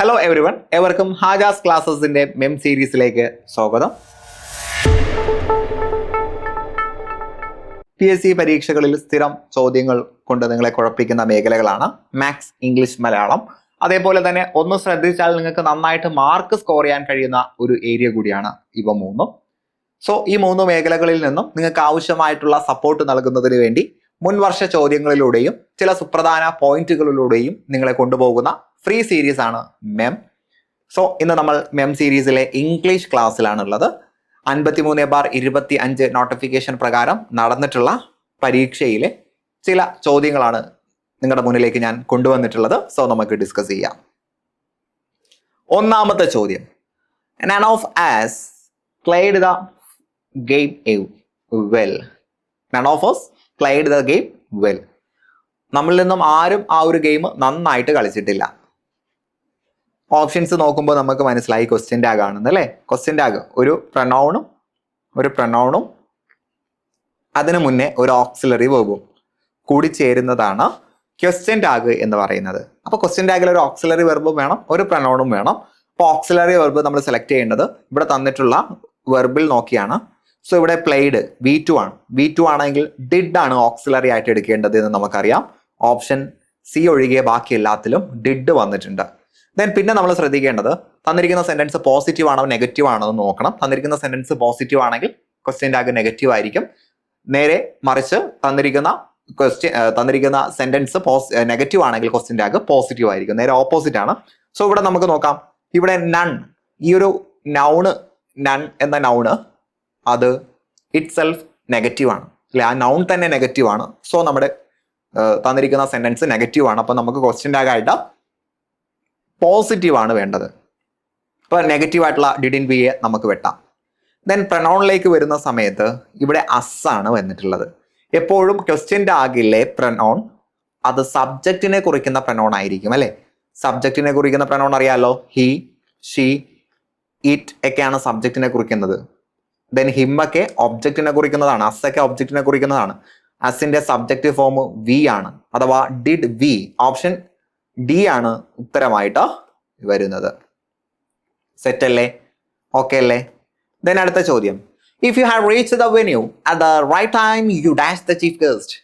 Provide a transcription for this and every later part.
Hello every one, എവർക്കും Hajas ക്ലാസ്സസിന്റെ മെം സീരീസിലേക്ക് സ്വാഗതം. PSC പരീക്ഷകളിൽ സ്ഥിരം ചോദ്യങ്ങൾ കൊണ്ട് നിങ്ങളെ കുഴപ്പിക്കുന്ന മേഖലകളാണ് മാത്സ്, ഇംഗ്ലീഷ്, മലയാളം. അതേപോലെ തന്നെ ഒന്ന് ശ്രദ്ധിച്ചാൽ നിങ്ങൾക്ക് നന്നായിട്ട് മാർക്ക് സ്കോർ ചെയ്യാൻ കഴിയുന്ന ഒരു ഏരിയ കൂടിയാണ് ഇവ മൂന്നും. സോ ഈ മൂന്ന് മേഖലകളിൽ നിന്നും നിങ്ങൾക്ക് ആവശ്യമായിട്ടുള്ള സപ്പോർട്ട് നൽകുന്നതിന് വേണ്ടി മുൻവർഷ ചോദ്യങ്ങളിലൂടെയും ചില സുപ്രധാന പോയിന്റുകളിലൂടെയും നിങ്ങളെ കൊണ്ടുപോകുന്ന ഫ്രീ സീരീസ് ആണ് മെം. സോ ഇന്ന് നമ്മൾ മെം സീരീസിലെ ഇംഗ്ലീഷ് ക്ലാസ്സിലാണുള്ളത്. 53/25 നോട്ടിഫിക്കേഷൻ പ്രകാരം നടന്നിട്ടുള്ള പരീക്ഷയിലെ ചില ചോദ്യങ്ങളാണ് നിങ്ങളുടെ മുന്നിലേക്ക് ഞാൻ കൊണ്ടുവന്നിട്ടുള്ളത്. സോ നമുക്ക് ഡിസ്കസ് ചെയ്യാം. ഒന്നാമത്തെ ചോദ്യം, none of us played the game well. None of us played the game well. നമ്മളിൽ നിന്നും ആരും ആ ഒരു ഗെയിം നന്നായിട്ട് കളിച്ചിട്ടില്ല. ഓപ്ഷൻസ് നോക്കുമ്പോൾ നമുക്ക് മനസ്സിലായി ക്വസ്റ്റ്യൻ ടാഗ് ആണെന്ന് അല്ലേ. ക്വസ്റ്റ്യൻ ടാഗ് ഒരു പ്രൊനൗണും അതിനു മുന്നേ ഒരു ഓക്സിലറി വെർബും കൂടി ചേരുന്നതാണ് ക്വസ്റ്റ്യൻ ടാഗ് എന്ന് പറയുന്നത്. അപ്പോൾ ക്വസ്റ്റ്യൻ ടാഗിൽ ഒരു ഓക്സിലറി വെർബും വേണം, ഒരു പ്രൊനൗണും വേണം. അപ്പോൾ ഓക്സിലറി വെർബ് നമ്മൾ സെലക്ട് ചെയ്യേണ്ടത് ഇവിടെ തന്നിട്ടുള്ള വെർബിൽ നോക്കിയാണ്. സോ ഇവിടെ പ്ലേഡ് V2 ആണ്. V2 ആണെങ്കിൽ ഡിഡ് ആണ് ഓക്സിലറി ആയിട്ട് എടുക്കേണ്ടത് എന്ന് നമുക്കറിയാം. ഓപ്ഷൻ സി ഒഴികെ ബാക്കി എല്ലാത്തിലും ഡിഡ് വന്നിട്ടുണ്ട്. ദെൻ പിന്നെ നമ്മൾ ശ്രദ്ധിക്കേണ്ടത് തന്നിരിക്കുന്ന സെന്റൻസ് പോസിറ്റീവ് ആണോ നെഗറ്റീവ് ആണോ എന്ന് നോക്കണം. തന്നിരിക്കുന്ന സെന്റൻസ് പോസിറ്റീവ് ആണെങ്കിൽ ക്വസ്റ്റ്യൻ ടാഗ് നെഗറ്റീവ് ആയിരിക്കും. നേരെ മറിച്ച് തന്നിരിക്കുന്ന സെന്റൻസ് നെഗറ്റീവ് ആണെങ്കിൽ ക്വസ്റ്റ്യൻ ടാഗ് പോസിറ്റീവ് ആയിരിക്കും. നേരെ ഓപ്പോസിറ്റ് ആണ്. സോ ഇവിടെ നമുക്ക് നോക്കാം. ഇവിടെ നൺ, ഈ ഒരു നൗണ്, നൺ എന്ന നൗണ് അത് ഇറ്റ് സെൽഫ് നെഗറ്റീവ് ആണ് അല്ലെ. ആ നൗൺ തന്നെ നെഗറ്റീവ് ആണ്. സോ നമ്മുടെ തന്നിരിക്കുന്ന സെന്റൻസ് നെഗറ്റീവ് ആണ്. അപ്പൊ നമുക്ക് ക്വസ്റ്റ്യൻ ടാഗ് ആയിട്ട് പോസിറ്റീവ് ആണ് വേണ്ടത്. അപ്പൊ നെഗറ്റീവ് ആയിട്ടുള്ള ഡിഡിൻ ബി എ നമുക്ക് വെട്ടാം. ദെൻ പ്രൊനൗണിലേക്ക് വരുന്ന സമയത്ത് ഇവിടെ അസ് ആണ് വന്നിട്ടുള്ളത്. എപ്പോഴും ക്വസ്റ്റ്യൻ ടാഗിലെ പ്രൊനൗൺ അത് സബ്ജക്റ്റിനെ കുറിക്കുന്ന പ്രൊനൗൺ ആയിരിക്കും അല്ലെ. സബ്ജക്റ്റിനെ കുറിക്കുന്ന പ്രൊനൗൺ അറിയാലോ. ഹി, ഷീ, ഇറ്റ് ഒക്കെയാണ് സബ്ജക്റ്റിനെ കുറിക്കുന്നത്. ദെൻ ഹിം ഒക്കെ ഒബ്ജക്റ്റിനെ കുറിക്കുന്നതാണ്. അസ് ഒക്കെ ഒബ്ജക്റ്റിനെ കുറിക്കുന്നതാണ്. അസിന്റെ സബ്ജക്റ്റീവ് ഫോം വി ആണ്, അഥവാ ഡിഡ് വി. ഓപ്ഷൻ ഡി ആണ് ഉത്തരമായിട്ട് വരുന്നത്. സെറ്റ് അല്ലേ? ഓക്കെ അല്ലേ? ദെൻ അടുത്ത ചോദ്യം, if you have reach the venue at the right time you dash the chief guest.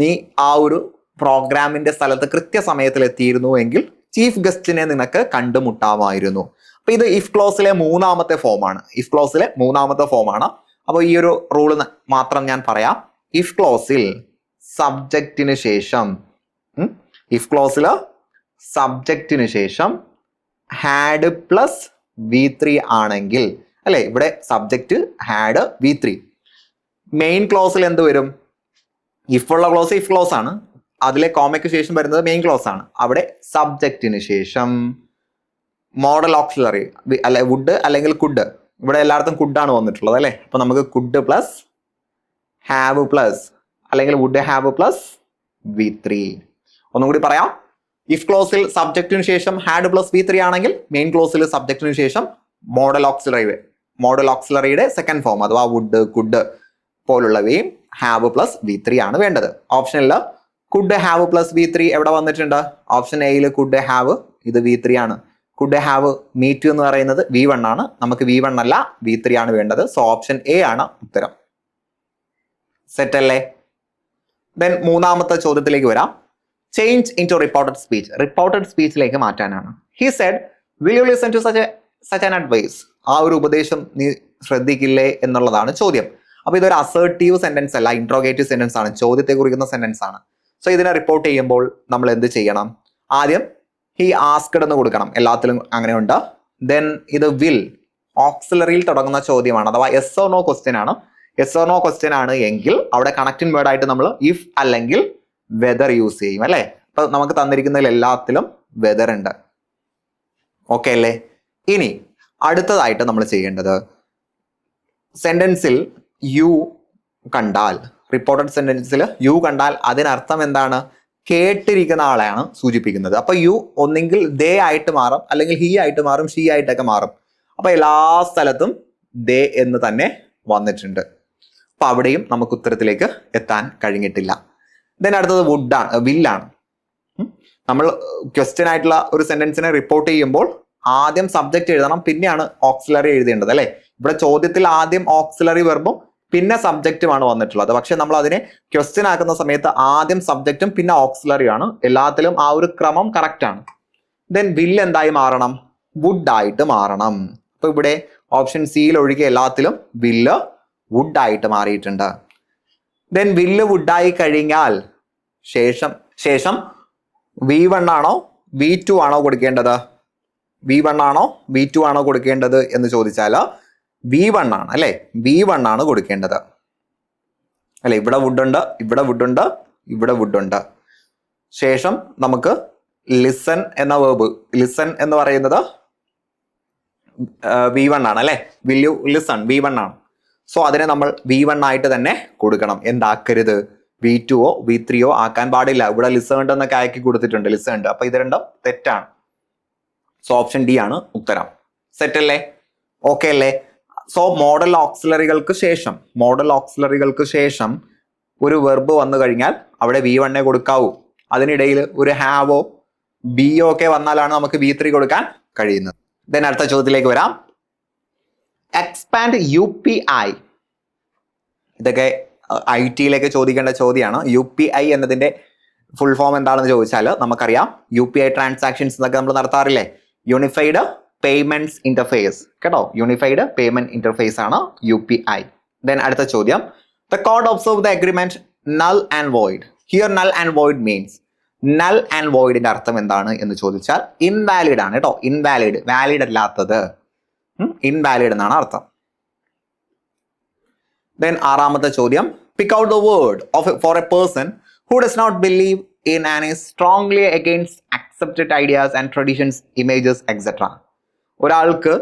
നീ ആ ഒരു പ്രോഗ്രാമിന്റെ സ്ഥലത്ത് കൃത്യസമയത്തിൽ എത്തിയിരുന്നു എങ്കിൽ ചീഫ് ഗസ്റ്റിനെ നിനക്ക് കണ്ടുമുട്ടാമായിരുന്നു. അപ്പൊ ഇത് ഇഫ് ക്ലോസിലെ മൂന്നാമത്തെ ഫോമാണ്. അപ്പൊ ഈ ഒരു റൂള് മാത്രം ഞാൻ പറയാം. ഇഫ് ക്ലോസിൽ സബ്ജക്റ്റിന് ശേഷം ഹാഡ് പ്ലസ് V3 ആണെങ്കിൽ അല്ലെ. ഇവിടെ സബ്ജക്റ്റ് ഹാഡ് V3. മെയിൻ ക്ലോസിൽ എന്ത് വരും? ഇഫ് ഉള്ള ക്ലോസ് ഇഫ് ക്ലോസ് ആണ്. അതിലെ കോമയ്ക്ക് ശേഷം വരുന്നത് മെയിൻ ക്ലോസ് ആണ്. അവിടെ സബ്ജക്റ്റിന് ശേഷം മോഡൽ ഓക്സിലറി അല്ലെ, വുഡ് അല്ലെങ്കിൽ കുഡ്. ഇവിടെ എല്ലായിടത്തും കുഡാണ് വന്നിട്ടുള്ളത് അല്ലെ. അപ്പൊ നമുക്ക് കുഡ് പ്ലസ് ഹാവ് പ്ലസ് അല്ലെങ്കിൽ വുഡ് ഹാവ് പ്ലസ് V3. ഒന്നും കൂടി പറയാം. ഇഫ് ക്ലോസിൽ സബ്ജക്റ്റിന് ശേഷം ഹാഡ് പ്ലസ് V3 ആണെങ്കിൽ മെയിൻ ക്ലോസിൽ സബ്ജക്റ്റിന് ശേഷം മോഡൽ ഓക്സിലറിയുടെ സെക്കൻഡ് ഫോം അഥവാ വുഡ്, കുഡ് പോലുള്ളവയും ഹാവ് പ്ലസ് V3 ആണ് വേണ്ടത്. ഓപ്ഷനിൽ കുഡ് ഹാവ് പ്ലസ് V3 എവിടെ വന്നിട്ടുണ്ട്? ഓപ്ഷൻ എയിൽ കുഡ് ഹാവ്, ഇത് V3 ആണ്. കുഡ് ഹാവ് മീറ്റ് എന്ന് പറയുന്നത് V1 ആണ്. നമുക്ക് V1 അല്ല V3 ആണ് വേണ്ടത്. സോ ഓപ്ഷൻ എ ആണ് ഉത്തരം. സെറ്റ് അല്ലേ? ദെൻ മൂന്നാമത്തെ ചോദ്യത്തിലേക്ക് വരാം. ചേഞ്ച് ഇൻ ടു റിപ്പോർട്ടഡ് സ്പീച്ചിലേക്ക് മാറ്റാനാണ്. He said will you listen to such an advice. ആ ഒരു ഉപദേശം നീ ശ്രദ്ധിക്കില്ലേ എന്നുള്ളതാണ് ചോദ്യം. അപ്പൊ ഇതൊരു അസേർട്ടീവ് സെന്റൻസ് അല്ല, ഇൻട്രോഗേറ്റീവ് സെന്റൻസ് ആണ്. ചോദ്യത്തെ കുറിക്കുന്ന സെന്റൻസ് ആണ്. സോ ഇതിനെ റിപ്പോർട്ട് ചെയ്യുമ്പോൾ നമ്മൾ എന്ത് ചെയ്യണം? ആദ്യം ഹി ആസ്ക്ഡ് എന്ന് കൊടുക്കണം. എല്ലാത്തിലും അങ്ങനെയുണ്ട്. ദെൻ ഇത് വിൽ ഓക്സിലറിയിൽ തുടങ്ങുന്ന ചോദ്യമാണ്, അഥവാ യെസ് ഓർ നോ ക്വസ്റ്റ്യൻ ആണ്. യെസ് ഓർ നോ ക്വസ്റ്റ്യൻ ആണ് എങ്കിൽ അവിടെ കണക്റ്റിംഗ് വേർഡ് ആയിട്ട് നമ്മൾ ഇഫ് അല്ലെങ്കിൽ വെദർ യൂസ് ചെയ്യും അല്ലെ. അപ്പൊ നമുക്ക് തന്നിരിക്കുന്നതിൽ എല്ലാത്തിലും വെദർ ഉണ്ട്. ഓക്കെ അല്ലേ? ഇനി അടുത്തതായിട്ട് നമ്മൾ ചെയ്യേണ്ടത്, സെന്റൻസിൽ യു കണ്ടാൽ, റിപ്പോർട്ടഡ് സെന്റൻസിൽ യു കണ്ടാൽ അതിനർത്ഥം എന്താണ്? കേട്ടിരിക്കുന്ന ആളെയാണ് സൂചിപ്പിക്കുന്നത്. അപ്പൊ യു ഒന്നെങ്കിൽ ദേ ആയിട്ട് മാറും, അല്ലെങ്കിൽ ഹി ആയിട്ട് മാറും, ഷീ ആയിട്ടൊക്കെ മാറും. അപ്പൊ എല്ലാ സ്ഥലത്തും ദേ എന്ന് തന്നെ വന്നിട്ടുണ്ട്. അപ്പൊ അവിടെയും നമുക്ക് ഉത്തരത്തിലേക്ക് എത്താൻ കഴിഞ്ഞിട്ടില്ല. ദെൻ അടുത്തത് വില്ലാണ്. നമ്മൾ ക്വസ്റ്റ്യൻ ആയിട്ടുള്ള ഒരു സെന്റൻസിനെ റിപ്പോർട്ട് ചെയ്യുമ്പോൾ ആദ്യം സബ്ജക്റ്റ് എഴുതണം, പിന്നെയാണ് ഓക്സിലറി എഴുതേണ്ടത് അല്ലെ. ഇവിടെ ചോദ്യത്തിൽ ആദ്യം ഓക്സിലറി വെർബും പിന്നെ സബ്ജക്റ്റുമാണ് വന്നിട്ടുള്ളത്. പക്ഷെ നമ്മൾ അതിനെ ക്വസ്റ്റ്യൻ ആക്കുന്ന സമയത്ത് ആദ്യം സബ്ജക്റ്റും പിന്നെ ഓക്സിലറിയാണ്. എല്ലാത്തിലും ആ ഒരു ക്രമം കറക്റ്റ് ആണ്. ദെൻ വിൽ എന്തായി മാറണം? വുഡ് ആയിട്ട് മാറണം. അപ്പൊ ഇവിടെ ഓപ്ഷൻ സിയിൽ ഒഴികെ എല്ലാത്തിലും വില്ല് വുഡ് ആയിട്ട് മാറിയിട്ടുണ്ട്. ദെൻ വില്ല് വുഡായി കഴിഞ്ഞാൽ ശേഷം V1 ആണോ V2 ആണോ കൊടുക്കേണ്ടത്? V1 ആണോ V2 ആണോ കൊടുക്കേണ്ടത് എന്ന് ചോദിച്ചാൽ V1 ആണ് അല്ലെ. V1 ആണ് കൊടുക്കേണ്ടത് അല്ലെ. ഇവിടെ വുഡുണ്ട്, ഇവിടെ വുഡുണ്ട്, ഇവിടെ വുഡുണ്ട്. ശേഷം നമുക്ക് ലിസൺ എന്ന വേർബ്, ലിസൺ എന്ന് പറയുന്നത് V1 ആണ് അല്ലെ. വിൽ യു ലിസൺ V1 ആണ്. സോ അതിനെ നമ്മൾ V1 ആയിട്ട് തന്നെ കൊടുക്കണം. എന്താക്കരുത്? V2ഓ V3ഓ ആക്കാൻ പാടില്ല. ഇവിടെ ലിസേൺഡ് എന്നൊക്കെ ആക്കി കൊടുത്തിട്ടുണ്ട്, ലിസേൺഡ്. അപ്പൊ ഇത് രണ്ടും തെറ്റാണ്. സോ ഓപ്ഷൻ ഡി ആണ് ഉത്തരം. സെറ്റ് അല്ലേ? ഓക്കെ അല്ലേ? സോ മോഡൽ ഓക്സിലറികൾക്ക് ശേഷം ഒരു വെർബ് വന്നു കഴിഞ്ഞാൽ അവിടെ V1 കൊടുക്കാവൂ. അതിനിടയിൽ ഒരു ഹാവോ ബിയോ ഒക്കെ വന്നാലാണ് നമുക്ക് V3 കൊടുക്കാൻ കഴിയുന്നത്. ദെൻ അടുത്ത ചോദ്യത്തിലേക്ക് വരാം. Expand UPI. ഇതൊക്കെ IT-യിലേക്ക് ചോദിക്കേണ്ട ചോദ്യമാണ്. UPI എന്നതിന്റെ ഫുൾ ഫോം എന്താണെന്ന് ചോദിച്ചാൽ നമുക്കറിയാം. UPI ട്രാൻസാക്ഷൻസ് എന്നൊക്കെ നമ്മൾ നടത്താറില്ലേ? യൂണിഫൈഡ് പേയ്മെന്റ്സ് ഇന്റർഫേസ് കേട്ടോ. യൂണിഫൈഡ് പേയ്മെന്റ് ഇന്റർഫേസ് ആണ് UPI. ദെൻ അടുത്ത ചോദ്യം. The code observe the agreement null and void. Here null and void means, null and വോയിഡിന്റെ അർത്ഥം എന്താണ് എന്ന് ചോദിച്ചാൽ ഇൻവാലിഡ് ആണ് കേട്ടോ. ഇൻവാലിഡ്, വാലിഡ് അല്ലാത്തത്, ഇൻവാലിഡ് എന്നാണ് അർത്ഥം. ദെൻ ആറാമത്തെ ചോദ്യം. Pick out the word for a person who does not believe in and is strongly against accepted ideas and traditions, images, etc. ഒരാൾക്ക്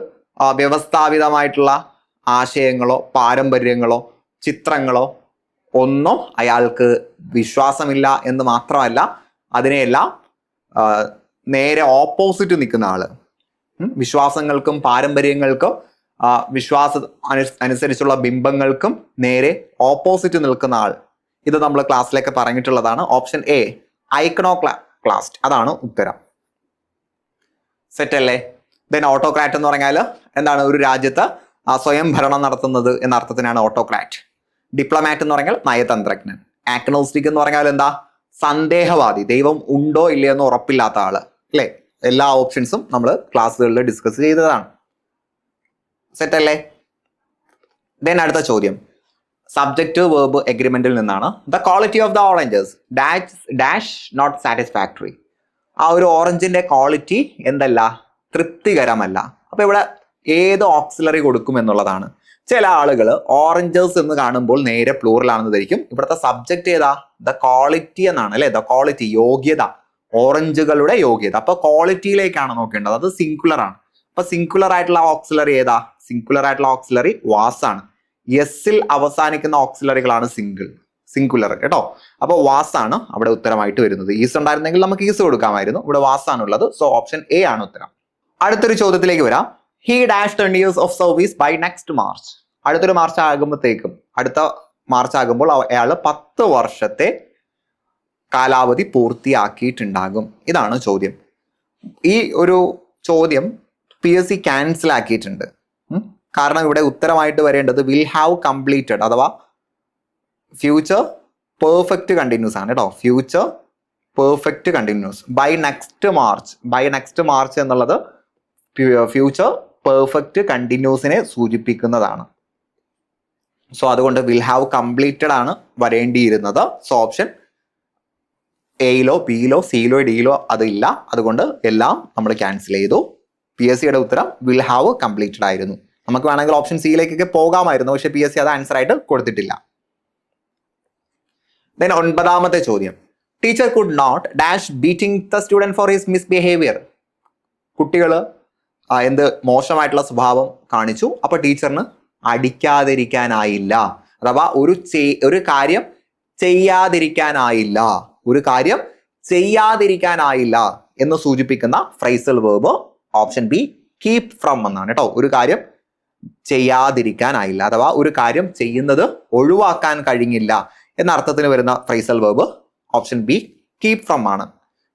വ്യവസ്ഥാപിതമായിട്ടുള്ള ആശയങ്ങളോ പാരമ്പര്യങ്ങളോ ചിത്രങ്ങളോ ഒന്നും അയാൾക്ക് വിശ്വാസമില്ല എന്ന് മാത്രമല്ല, അതിനെയെല്ലാം നേരെ ഓപ്പോസിറ്റ് നിൽക്കുന്ന ആള്. വിശ്വാസങ്ങൾക്കും പാരമ്പര്യങ്ങൾക്കും അനുസരിച്ചുള്ള ബിംബങ്ങൾക്കും നേരെ ഓപ്പോസിറ്റ് നിൽക്കുന്ന ആൾ. ഇത് നമ്മൾ ക്ലാസ്സിലേക്ക് പറഞ്ഞിട്ടുള്ളതാണ്. ഓപ്ഷൻ എ ഐക്കണോക്ലാസ്റ്റ്, അതാണ് ഉത്തരം. സെറ്റ് അല്ലേ? ദെൻ ഓട്ടോക്രാറ്റ് എന്ന് പറഞ്ഞാൽ എന്താണ്? ഒരു രാജ്യത്ത് സ്വയം ഭരണം നടത്തുന്നത് എന്ന അർത്ഥത്തിനാണ് ഓട്ടോക്രാറ്റ്. ഡിപ്ലോമാറ്റ് എന്ന് പറഞ്ഞാൽ നയതന്ത്രജ്ഞൻ. ആഗ്നോസ്റ്റിക് എന്ന് പറഞ്ഞാൽ എന്താ? സന്ദേഹവാദി, ദൈവം ഉണ്ടോ ഇല്ലയെന്ന് ഉറപ്പില്ലാത്ത ആള് അല്ലേ. എല്ലാ ഓപ്ഷൻസും നമ്മൾ ക്ലാസ്സുകളിൽ ഡിസ്കസ് ചെയ്തതാണ്. സെറ്റ് അല്ലേ? ദെൻ അടുത്ത ചോദ്യം സബ്ജക്റ്റ് വേർബ് എഗ്രിമെന്റിൽ നിന്നാണ്. The quality of the oranges dash not satisfactory. ആ ഒരു ഓറഞ്ചിന്റെ ക്വാളിറ്റി എന്തല്ല? തൃപ്തികരമല്ല. അപ്പൊ ഇവിടെ ഏത് ഓക്സിലറി കൊടുക്കും എന്നുള്ളതാണ്. ചില ആളുകൾ ഓറഞ്ചസ് എന്ന് കാണുമ്പോൾ നേരെ പ്ലൂറൽ ആണെന്ന് ധരിക്കും. ഇവിടുത്തെ സബ്ജക്റ്റ് ഏതാ? ദ ക്വാളിറ്റി എന്നാണ് അല്ലെ. ദ ക്വാളിറ്റി, യോഗ്യത, ഓറഞ്ചുകളുടെ യോഗ്യത. അപ്പൊ ക്വാളിറ്റിയിലേക്കാണ് നോക്കേണ്ടത്. അത് സിംഗുലർ ആണ്. അപ്പൊ സിംഗുലർ ആയിട്ടുള്ള ഓക്സിലറി ഏതാ? സിംഗുലർ ആയിട്ടുള്ള ഓക്സിലറി വാസ് ആണ്. യെസ്സിൽ അവസാനിക്കുന്ന ഓക്സിലറികളാണ് സിംഗുലർ കേട്ടോ. അപ്പൊ വാസ് ആണ് അവിടെ ഉത്തരമായിട്ട് വരുന്നത്. ഈസ് ഉണ്ടായിരുന്നെങ്കിൽ നമുക്ക് ഈസ് കൊടുക്കാമായിരുന്നു. ഇവിടെ വാസ് ആണുള്ളത്. സോ ഓപ്ഷൻ എ ആണ് ഉത്തരം. അടുത്തൊരു ചോദ്യത്തിലേക്ക് വരാം. He dash 10 years of service by next March. അടുത്ത മാർച്ച് ആകുമ്പോൾ അയാൾ 10 വർഷത്തെ കാലാവധി പൂർത്തിയാക്കിയിട്ടുണ്ടാകും. ഇതാണ് ചോദ്യം. ഈ ഒരു ചോദ്യം PSC ക്യാൻസൽ ആക്കിയിട്ടുണ്ട്. കാരണം ഇവിടെ ഉത്തരമായിട്ട് വരേണ്ടത് വിൽ ഹാവ് കംപ്ലീറ്റഡ് അഥവാ ഫ്യൂച്ചർ പെർഫെക്റ്റ് കണ്ടിന്യൂസ് ആണ് കേട്ടോ. Future perfect continuous by next March എന്നുള്ളത് ഫ്യൂച്ചർ പെർഫെക്റ്റ് കണ്ടിന്യൂസിനെ സൂചിപ്പിക്കുന്നതാണ്. സോ അതുകൊണ്ട് വിൽ ഹാവ് കംപ്ലീറ്റഡ് ആണ് വരേണ്ടിയിരുന്നത്. സോ ഓപ്ഷൻ എയിലോ ബിയിലോ സിയിലോ ഡിയിലോ അതില്ല. അതുകൊണ്ട് എല്ലാം നമ്മൾ ക്യാൻസൽ ചെയ്തു. PSCയുടെ ഉത്തരം വിൽ ഹാവ് കംപ്ലീറ്റഡ് ആയിരുന്നു. നമുക്ക് വേണമെങ്കിൽ ഓപ്ഷൻ സിയിലേക്കൊക്കെ പോകാമായിരുന്നു. പക്ഷെ PSC അത് ആൻസർ ആയിട്ട് കൊടുത്തിട്ടില്ല. ദെൻ 9ാമത്തെ ചോദ്യം. Teacher could not dash beating the student for his misbehaviour. കുട്ടികൾ എന്ത് മോശമായിട്ടുള്ള സ്വഭാവം കാണിച്ചു. അപ്പൊ ടീച്ചറിന് അടിക്കാതിരിക്കാനായില്ല. അഥവാ ഒരു കാര്യം ചെയ്യാതിരിക്കാനായില്ല എന്ന് സൂചിപ്പിക്കുന്ന phrasal verb option B keep from എന്നാണ് കേട്ടോ. ഒരു കാര്യം ചെയ്യാതിരിക്കാനായില്ല അഥവാ ഒരു കാര്യം ചെയ്യുന്നത് ഒഴിവാക്കാൻ കഴിഞ്ഞില്ല എന്ന അർത്ഥത്തിന് വരുന്ന phrasal verb option B keep from ആണ്.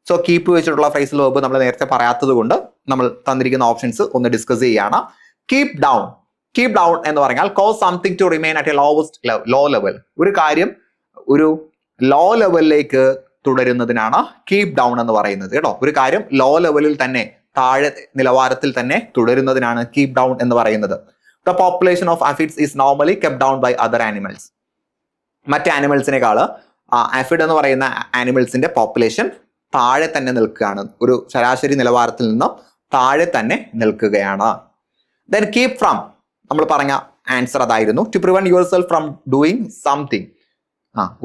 സോ കീപ്പ് വെച്ചിട്ടുള്ള ഫ്രേസൽ വെർബ് നമ്മൾ നേരത്തെ പറയാത്തത് കൊണ്ട് നമ്മൾ തന്നിരിക്കുന്ന ഓപ്ഷൻസ് ഒന്ന് ഡിസ്കസ് ചെയ്യുകയാണ്. Keep down. കീപ് ഡൗൺ എന്ന് പറഞ്ഞാൽ cause something to remain at a low level. ഒരു കാര്യം ഒരു ലോ ലെവലിലേക്ക് തുടരുന്നതിനാണ് കീപ് ഡൗൺ എന്ന് പറയുന്നത് കേട്ടോ. ഒരു കാര്യം ലോ ലെവലിൽ തന്നെ, താഴെ നിലവാരത്തിൽ തന്നെ തുടരുന്നതിനാണ് കീപ് ഡൗൺ എന്ന് പറയുന്നത്. The population of aphids is normally kept down by other animals. മറ്റ് ആനിമൽസിനേക്കാൾ ആഫിഡ് എന്ന് പറയുന്ന ആനിമൽസിന്റെ പോപ്പുലേഷൻ താഴെ തന്നെ നിൽക്കുകയാണ്, ഒരു ശരാശരി നിലവാരത്തിൽ നിന്നും താഴെ തന്നെ നിൽക്കുകയാണ്. ദെൻ കീപ് ഫ്രം, നമ്മൾ പറഞ്ഞ ആൻസർ അതായിരുന്നു. To prevent yourself from doing something.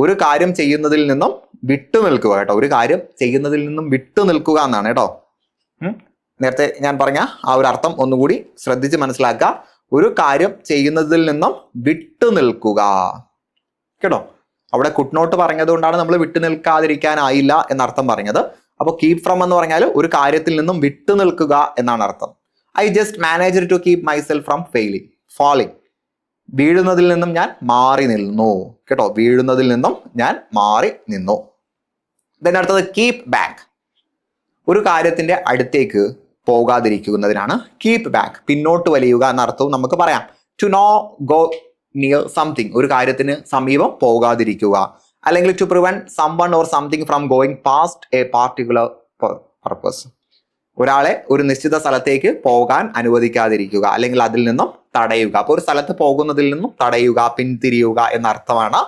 ഒരു കാര്യം ചെയ്യുന്നതിൽ നിന്നും വിട്ടു നിൽക്കുക കേട്ടോ. ഒരു കാര്യം ചെയ്യുന്നതിൽ നിന്നും വിട്ടു നിൽക്കുക എന്നാണ് കേട്ടോ. നേരത്തെ ഞാൻ പറഞ്ഞ ആ ഒരു അർത്ഥം ഒന്നുകൂടി ശ്രദ്ധിച്ച് മനസ്സിലാക്കുക. ഒരു കാര്യം ചെയ്യുന്നതിൽ നിന്നും വിട്ടു നിൽക്കുക കേട്ടോ. അവിടെ കുട്ട്നോട്ട് പറഞ്ഞത് കൊണ്ടാണ് നമ്മൾ വിട്ടു നിൽക്കാതിരിക്കാനായില്ല എന്നർത്ഥം പറഞ്ഞത്. അപ്പോൾ കീപ് ഫ്രം എന്ന് പറഞ്ഞാൽ ഒരു കാര്യത്തിൽ നിന്നും വിട്ടു നിൽക്കുക എന്നാണ് അർത്ഥം. I just manage to keep myself from falling. വീഴുന്നതിൽ നിന്നും ഞാൻ മാറി നിന്നു കേട്ടോ. വീഴുന്നതിൽ നിന്നും ഞാൻ മാറി നിന്നു. then അടുത്തത് കീപ് ബാക്ക്. ഒരു കാര്യത്തിന്റെ അടുത്തേക്ക് പോകാതിരിക്കുന്നതിനാണ് കീപ് ബാക്ക്. പിന്നോട്ട് വലിയുക എന്ന അർത്ഥവും നമുക്ക് പറയാം. To no go near something, ഒരു കാര്യത്തിന് സമീപം പോകാതിരിക്കുക. അല്ലെങ്കിൽ to prevent someone or something from going past a particular purpose. ഒരാളെ ഒരു നിശ്ചിത സ്ഥലത്തേക്ക് പോകാൻ അനുവദിക്കാതിരിക്കുക, അല്ലെങ്കിൽ അതിൽ നിന്നും തടയുക. അപ്പോൾ ഒരു സ്ഥലത്ത് പോകുന്നതിൽ നിന്നും തടയുക, പിന്തിരിയുക എന്ന അർത്ഥമാണ്.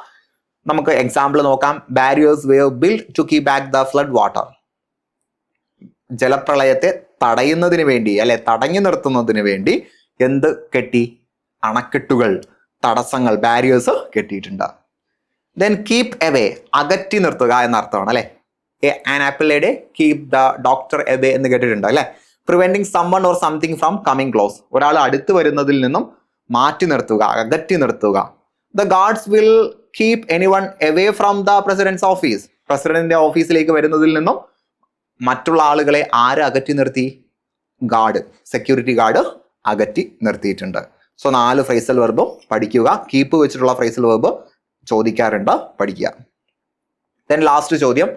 നമുക്ക് എക്സാമ്പിൾ നോക്കാം. Barriers were build to keep back the flood water. ജലപ്രളയത്തെ തടയുന്നതിന് വേണ്ടി, അല്ലെ തടഞ്ഞു നിർത്തുന്നതിന് വേണ്ടി എന്ത് കെട്ടി? അണക്കെട്ടുകൾ, തടസ്സങ്ങൾ, ബാരിയേഴ്സ് കെട്ടിയിട്ടുണ്ട്. ദെൻ കീപ് എവേ, അകറ്റി നിർത്തുക എന്ന അർത്ഥമാണ് അല്ലെ. An apple a day keep the doctor away എന്ന് കേട്ടിട്ടുണ്ട് അല്ലെ. Preventing someone or something from coming close, ഒരാൾ അടുത്ത് വരുന്നതിൽ നിന്നും മാറ്റി നിർത്തുക, അകറ്റി നിർത്തുക. The guards will keep anyone away from the president's office. പ്രസിഡന്റിന്റെ ഓഫീസിലേക്ക് വരുന്നതിൽ നിന്നും മറ്റുള്ള ആളുകളെ ആര് അകറ്റി നിർത്തി? ഗാർഡ്, സെക്യൂരിറ്റി ഗാർഡ് അകറ്റി നിർത്തിയിട്ടുണ്ട്. സോ 4 ഫ്രേസൽ വെർബും പഠിക്കുക. കീപ്പ് വെച്ചിട്ടുള്ള ഫ്രേസൽ വെർബ് ചോദിക്കാറുണ്ട്, പഠിക്കുക. ദെൻ ലാസ്റ്റ് ചോദ്യം,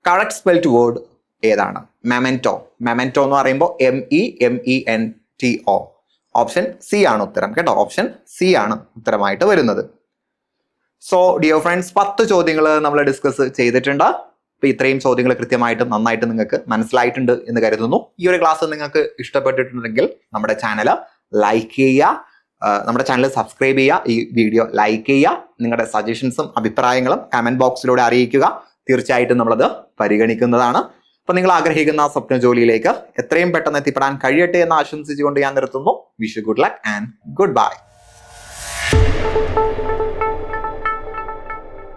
കറക്റ്റ് സ്പെൽഡ് വേർഡ് ഏതാണ്? മെമെന്റോ. മെമെന്റോ എന്ന് പറയുമ്പോൾ MEMENTO. ഓപ്ഷൻ സി ആണ് ഉത്തരം കേട്ടോ. ഓപ്ഷൻ സി ആണ് ഉത്തരമായിട്ട് വരുന്നത്. സോ ഡിയർ ഫ്രണ്ട്സ്, 10 ചോദ്യങ്ങൾ നമ്മൾ ഡിസ്കസ് ചെയ്തിട്ടുണ്ട്. അപ്പൊ ഇത്രയും ചോദ്യങ്ങൾ കൃത്യമായിട്ടും നന്നായിട്ട് നിങ്ങൾക്ക് മനസ്സിലായിട്ടുണ്ട് എന്ന് കരുതുന്നു. ഈ ഒരു ക്ലാസ് നിങ്ങൾക്ക് ഇഷ്ടപ്പെട്ടിട്ടുണ്ടെങ്കിൽ നമ്മുടെ ചാനൽ ലൈക്ക് ചെയ്യുക, നമ്മുടെ ചാനൽ സബ്സ്ക്രൈബ് ചെയ്യുക, ഈ വീഡിയോ ലൈക്ക് ചെയ്യുക. നിങ്ങളുടെ സജഷൻസും അഭിപ്രായങ്ങളും കമന്റ് ബോക്സിലൂടെ അറിയിക്കുക. തീർച്ചയായിട്ടും നമ്മളത് പരിഗണിക്കുന്നതാണ്. അപ്പൊ നിങ്ങൾ ആഗ്രഹിക്കുന്ന സ്വപ്ന ജോലിയിലേക്ക് എത്രയും പെട്ടെന്ന് എത്തിപ്പെടാൻ കഴിയട്ടെ എന്ന് ആശംസിച്ചുകൊണ്ട് ഞാൻ നിർത്തുന്നു. Wish you good luck and good bye.